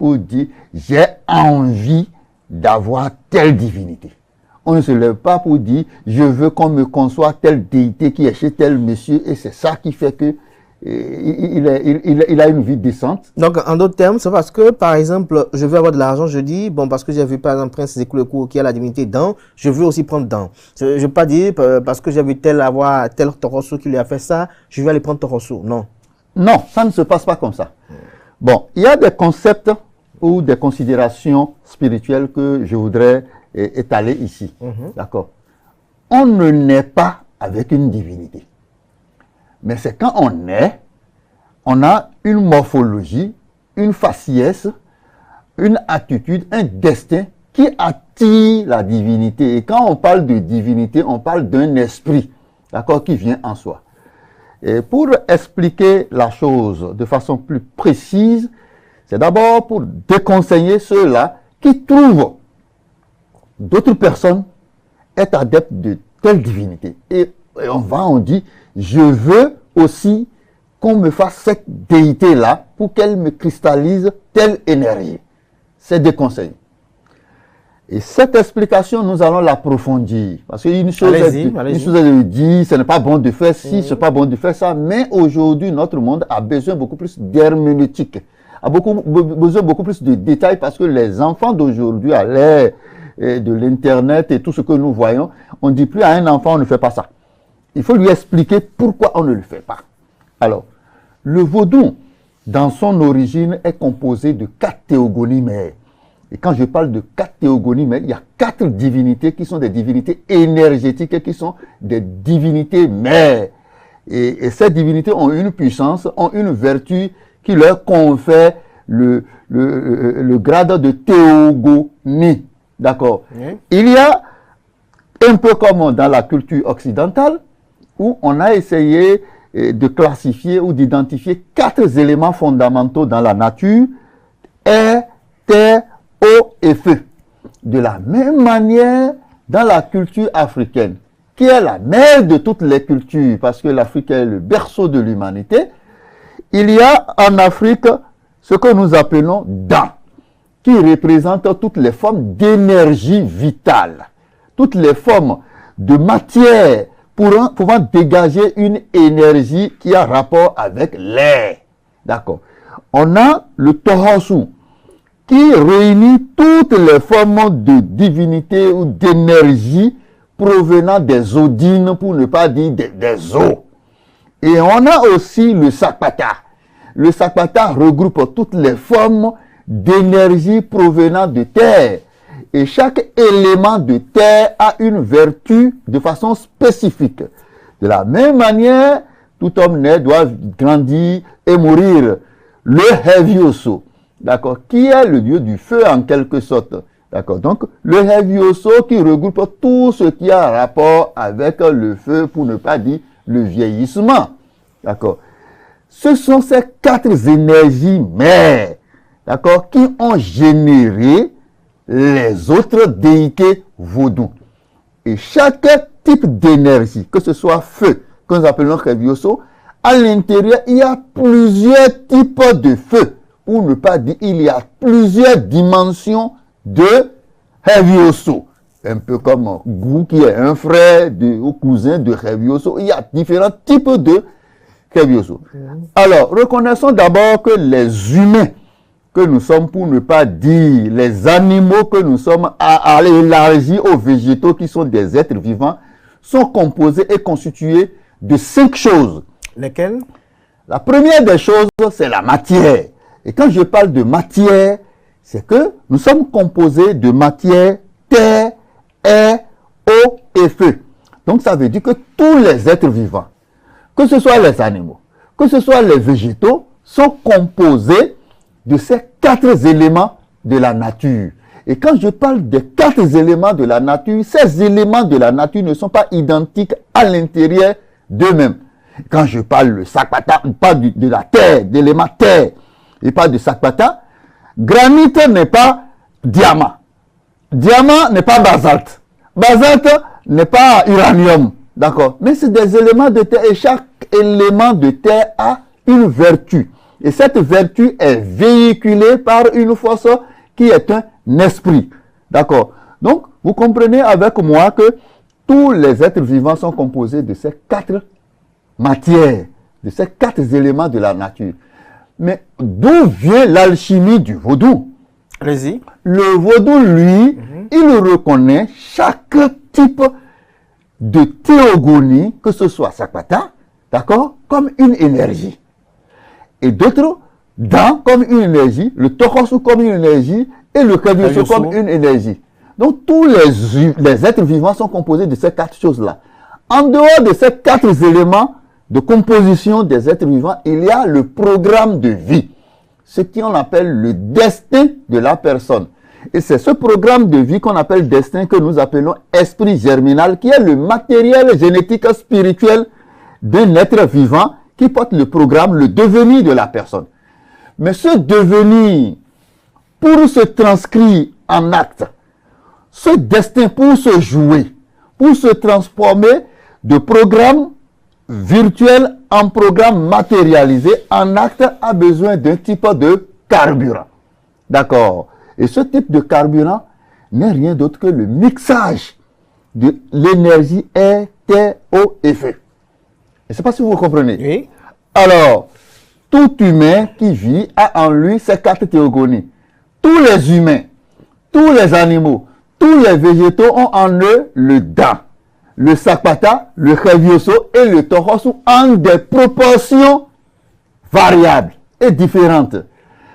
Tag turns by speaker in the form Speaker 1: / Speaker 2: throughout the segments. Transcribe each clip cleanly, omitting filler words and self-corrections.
Speaker 1: pour dire j'ai envie d'avoir telle divinité. On ne se lève pas pour dire je veux qu'on me conçoit telle déité qui est chez tel monsieur et c'est ça qui fait que il a une vie décente.
Speaker 2: Donc, en d'autres termes, c'est parce que, par exemple, je veux avoir de l'argent, je dis, bon, parce que j'ai vu, par exemple, Prince Sékou qui a la divinité dans, je veux aussi prendre dans. Je ne veux pas dire, parce que j'ai vu avoir tel Torosso qui lui a fait ça, je vais aller prendre Torosso. Non.
Speaker 1: Non, ça ne se passe pas comme ça. Bon, il y a des concepts ou des considérations spirituelles que je voudrais étaler ici. D'accord. On ne naît pas avec une divinité. Mais c'est quand on est, on a une morphologie, une faciès, une attitude, un destin qui attire la divinité. Et quand on parle de divinité, on parle d'un esprit, d'accord, qui vient en soi. Et pour expliquer la chose de façon plus précise, c'est d'abord pour déconseiller ceux-là qui trouvent d'autres personnes être adeptes de telle divinité. Et on dit, je veux aussi qu'on me fasse cette déité-là pour qu'elle me cristallise telle énergie. C'est déconseillé. Et cette explication, nous allons l'approfondir. Parce qu'une chose est de dire, ce n'est pas bon de faire ci, ce n'est pas bon de faire ça. Mais aujourd'hui, notre monde a besoin beaucoup plus d'herméneutique, a besoin beaucoup plus de détails parce que les enfants d'aujourd'hui, à l'ère de l'Internet et tout ce que nous voyons, on ne dit plus à un enfant, on ne fait pas ça. Il faut lui expliquer pourquoi on ne le fait pas. Alors, le vaudou, dans son origine, est composé de 4 théogonies mères. Et quand je parle de 4 théogonies mères, il y a 4 divinités qui sont des divinités énergétiques et qui sont des divinités mères. Et ces divinités ont une puissance, ont une vertu qui leur confère le grade de théogonie. D'accord. Il y a, un peu comme dans la culture occidentale, où on a essayé de classifier ou d'identifier 4 éléments fondamentaux dans la nature, air, terre, eau et feu. De la même manière, dans la culture africaine, qui est la mère de toutes les cultures, parce que l'Afrique est le berceau de l'humanité, il y a en Afrique ce que nous appelons Dan, qui représente toutes les formes d'énergie vitale, toutes les formes de matière pouvant dégager une énergie qui a rapport avec l'air. D'accord. On a le Tohosu, qui réunit toutes les formes de divinité ou d'énergie provenant des odines, pour ne pas dire des eaux. Et on a aussi le Sakpata. Le Sakpata regroupe toutes les formes d'énergie provenant de terre. Et chaque élément de terre a une vertu de façon spécifique. De la même manière, tout homme né doit grandir et mourir. Le Hevioso, d'accord, qui est le dieu du feu en quelque sorte. D'accord, donc le Hevioso qui regroupe tout ce qui a rapport avec le feu, pour ne pas dire le vieillissement. D'accord. Ce sont ces 4 énergies mères, d'accord, qui ont généré les autres déités vaudou. Et chaque type d'énergie, que ce soit feu, que nous appelons Hevioso, à l'intérieur, il y a plusieurs types de feu. Pour ne pas dire, il y a plusieurs dimensions de Hevioso. Un peu comme Gou, qui est un frère ou cousin de Hevioso. Il y a différents types de Hevioso. Alors, reconnaissons d'abord que les humains que nous sommes, pour ne pas dire les animaux que nous sommes, à élargir aux végétaux qui sont des êtres vivants, sont composés et constitués de 5 choses.
Speaker 2: Lesquelles?
Speaker 1: La première des choses, c'est la matière. Et quand je parle de matière, c'est que nous sommes composés de matière, terre, air, eau et feu. Donc ça veut dire que tous les êtres vivants, que ce soit les animaux, que ce soit les végétaux, sont composés de ces 4 éléments de la nature. Et quand je parle des 4 éléments de la nature, ces éléments de la nature ne sont pas identiques à l'intérieur d'eux-mêmes. Quand je parle le Sakpata, on parle de la terre, d'éléments terre, et pas de Sakpata. Granit n'est pas diamant. Diamant n'est pas basalte. Basalte n'est pas uranium. D'accord. Mais c'est des éléments de terre et chaque élément de terre a une vertu. Et cette vertu est véhiculée par une force qui est un esprit. D'accord? Donc, vous comprenez avec moi que tous les êtres vivants sont composés de ces 4 matières, de ces 4 éléments de la nature. Mais d'où vient l'alchimie du vaudou?
Speaker 2: Allez-y.
Speaker 1: Le vaudou, lui, il reconnaît chaque type de théogonie, que ce soit Sakpata, d'accord, comme une énergie. Et d'autres, comme une énergie, le Tohosu comme une énergie, et le Kavyoso comme une énergie. Donc, tous les êtres vivants sont composés de ces 4 choses-là. En dehors de ces 4 éléments de composition des êtres vivants, il y a le programme de vie, ce qu'on appelle le destin de la personne. Et c'est ce programme de vie qu'on appelle destin que nous appelons esprit germinal, qui est le matériel génétique spirituel d'un être vivant qui porte le programme, le devenir de la personne. Mais ce devenir, pour se transcrire en acte, ce destin pour se jouer, pour se transformer de programme virtuel en programme matérialisé, en acte, a besoin d'un type de carburant. D'accord? Et ce type de carburant n'est rien d'autre que le mixage de l'énergie air, terre, eau et feu. Je ne sais pas si vous comprenez.
Speaker 2: Oui.
Speaker 1: Alors, tout humain qui vit a en lui ces 4 théogonies. Tous les humains, tous les animaux, tous les végétaux ont en eux le Da, le Sakpata, le Kavyoso et le Tohosu en des proportions variables et différentes.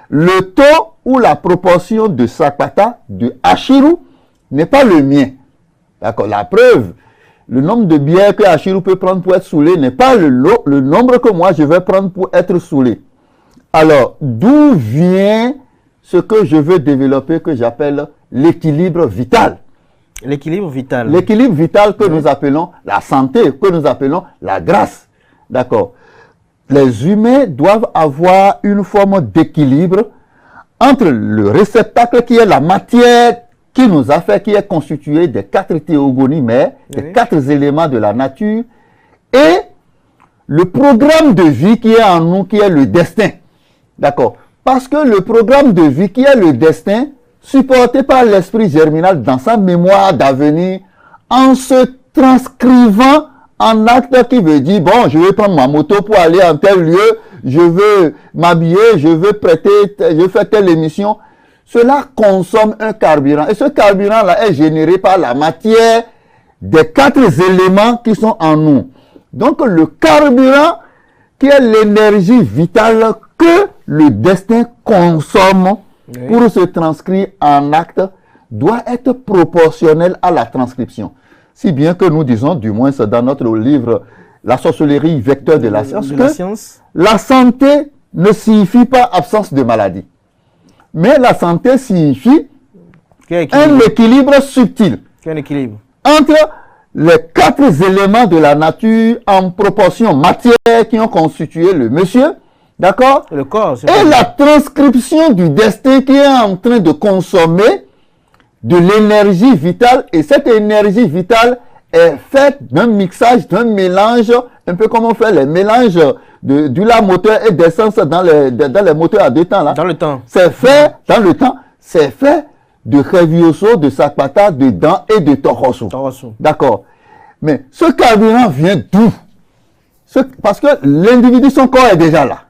Speaker 1: Le taux ou la proportion de Sakpata, de Ashiru, n'est pas le mien. D'accord? La preuve, le nombre de bières que Ashiru peut prendre pour être saoulé n'est pas le nombre que moi je vais prendre pour être saoulé. Alors, d'où vient ce que je veux développer que j'appelle l'équilibre vital?
Speaker 2: L'équilibre vital.
Speaker 1: L'équilibre vital que nous appelons la santé, que nous appelons la grâce. D'accord? Les humains doivent avoir une forme d'équilibre entre le réceptacle qui est la matière qui nous a fait, qui est constitué des 4 théogonies mères, des 4 éléments de la nature, et le programme de vie qui est en nous, qui est le destin. D'accord? Parce que le programme de vie qui est le destin, supporté par l'esprit germinal dans sa mémoire d'avenir, en se transcrivant en acte qui veut dire, bon, je vais prendre ma moto pour aller en tel lieu, je veux m'habiller, je veux je fais telle émission. Cela consomme un carburant. Et ce carburant-là est généré par la matière des 4 éléments qui sont en nous. Donc, le carburant, qui est l'énergie vitale que le destin consomme pour se transcrire en acte, doit être proportionnel à la transcription. Si bien que nous disons, du moins dans notre livre « La sorcellerie vecteur de la science », que la santé ne signifie pas absence de maladie. Mais la santé signifie un équilibre subtil entre les 4 éléments de la nature en proportion matière qui ont constitué le monsieur, d'accord?
Speaker 2: Le corps.
Speaker 1: Et la transcription du destin qui est en train de consommer de l'énergie vitale. Et cette énergie vitale est faite d'un mixage, d'un mélange, un peu comme on fait les mélanges du lait moteur et d'essence dans les moteurs à 2 temps. Là.
Speaker 2: Dans le temps.
Speaker 1: C'est fait dans le temps. C'est fait de Kavyoso, de Sakpata, de Dan et de Tohosu. D'accord. Mais ce carburant vient d'où? Parce que l'individu, son corps est déjà là.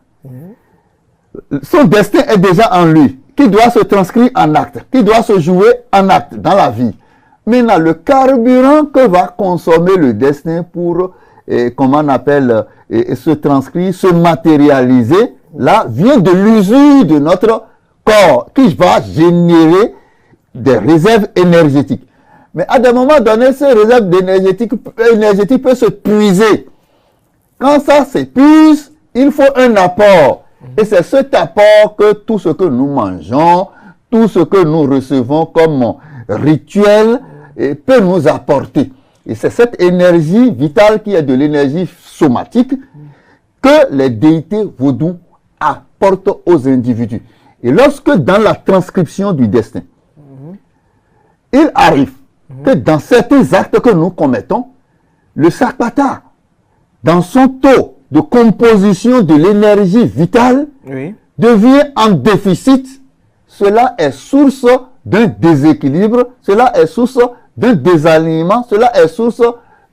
Speaker 1: Son destin est déjà en lui, qui doit se transcrire en acte, qui doit se jouer en acte dans la vie. Maintenant, le carburant que va consommer le destin pour, comment on appelle, se transcrire, se matérialiser, là, vient de l'usure de notre corps, qui va générer des réserves énergétiques. Mais à des moments donnés, ces réserves énergétiques peuvent se puiser. Quand ça s'épuise, il faut un apport. Et c'est cet apport que tout ce que nous mangeons, tout ce que nous recevons comme rituel, peut nous apporter. Et c'est cette énergie vitale qui est de l'énergie somatique que les déités vaudous apportent aux individus. Et lorsque dans la transcription du destin, il arrive que dans certains actes que nous commettons, le Sakpata, dans son taux de composition de l'énergie vitale
Speaker 2: Oui.
Speaker 1: devient en déficit, cela est source d'un déséquilibre, cela est source d'un désalignement, cela est source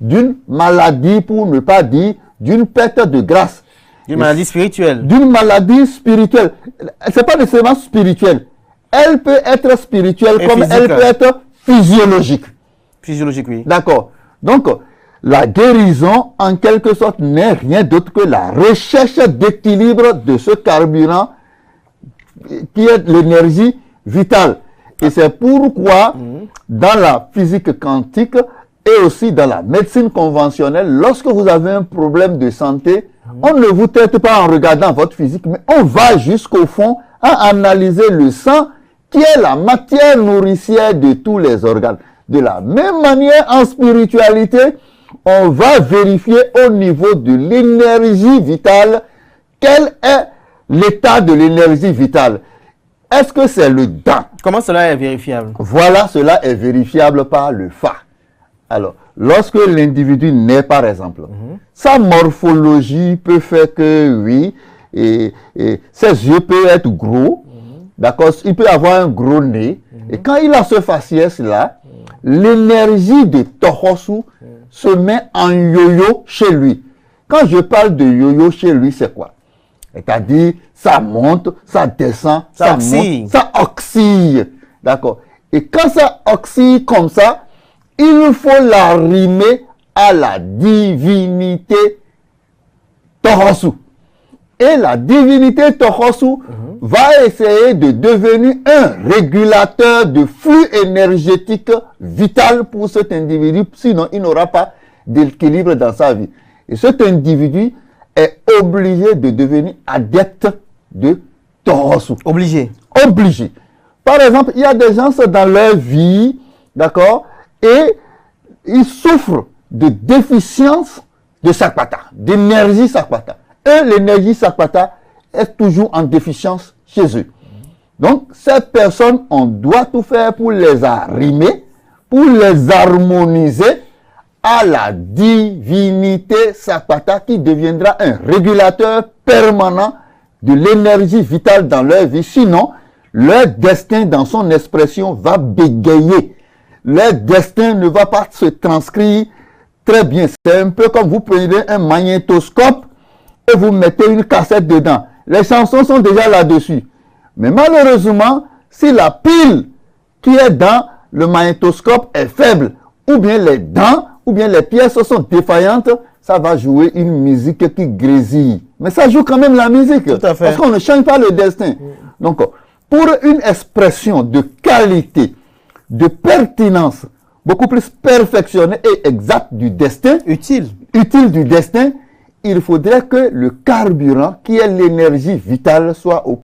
Speaker 1: d'une maladie, pour ne pas dire d'une perte de grâce.
Speaker 2: D'une maladie spirituelle.
Speaker 1: D'une maladie spirituelle. C'est pas nécessairement spirituelle. Elle peut être spirituelle
Speaker 2: Et
Speaker 1: comme
Speaker 2: physique.
Speaker 1: elle peut être physiologique.
Speaker 2: Physiologique, oui.
Speaker 1: D'accord. Donc, la guérison, en quelque sorte, n'est rien d'autre que la recherche d'équilibre de ce carburant qui est l'énergie vitale. Et c'est pourquoi, dans la physique quantique et aussi dans la médecine conventionnelle, lorsque vous avez un problème de santé, on ne vous traite pas en regardant votre physique, mais on va jusqu'au fond à analyser le sang qui est la matière nourricière de tous les organes. De la même manière, en spiritualité, on va vérifier au niveau de l'énergie vitale quel est l'état de l'énergie vitale. Est-ce que c'est le dent?
Speaker 2: Comment cela est vérifiable?
Speaker 1: Voilà, cela est vérifiable par le Fa. Alors, lorsque l'individu naît, par exemple, sa morphologie peut faire que, oui, et ses yeux peuvent être gros, d'accord, il peut avoir un gros nez, et quand il a ce faciès-là, l'énergie de Tohosu se met en yo-yo chez lui. Quand je parle de yo-yo chez lui, c'est quoi? C'est-à-dire, ça monte, ça descend, ça monte, ça oscille. D'accord. Et quand ça oscille comme ça, il faut l'arrimer à la divinité Tohosu. Et la divinité Tohosu va essayer de devenir un régulateur de flux énergétique vital pour cet individu, sinon il n'aura pas d'équilibre dans sa vie. Et cet individu est obligé de devenir adepte de Tohosu.
Speaker 2: Obligé.
Speaker 1: Obligé. Par exemple, il y a des gens dans leur vie, d'accord, et ils souffrent de déficience de Sakpata, d'énergie Sakpata. Et l'énergie Sakpata est toujours en déficience chez eux. Donc, ces personnes, on doit tout faire pour les arrimer, pour les harmoniser à la divinité Sakpata qui deviendra un régulateur permanent de l'énergie vitale dans leur vie. Sinon, leur destin dans son expression va bégayer. Leur destin ne va pas se transcrire très bien. C'est un peu comme vous prenez un magnétoscope et vous mettez une cassette dedans. Les chansons sont déjà là-dessus. Mais malheureusement, si la pile qui est dans le magnétoscope est faible, ou bien les dents, ou bien les pièces sont défaillantes, ça va jouer une musique qui grésille. Mais ça joue quand même la musique.
Speaker 2: Tout à fait.
Speaker 1: Parce qu'on ne change pas le destin. Donc, pour une expression de qualité, de pertinence, beaucoup plus perfectionnée et exacte du destin,
Speaker 2: Utile.
Speaker 1: utile du destin, il faudrait que le carburant, qui est l'énergie vitale, soit au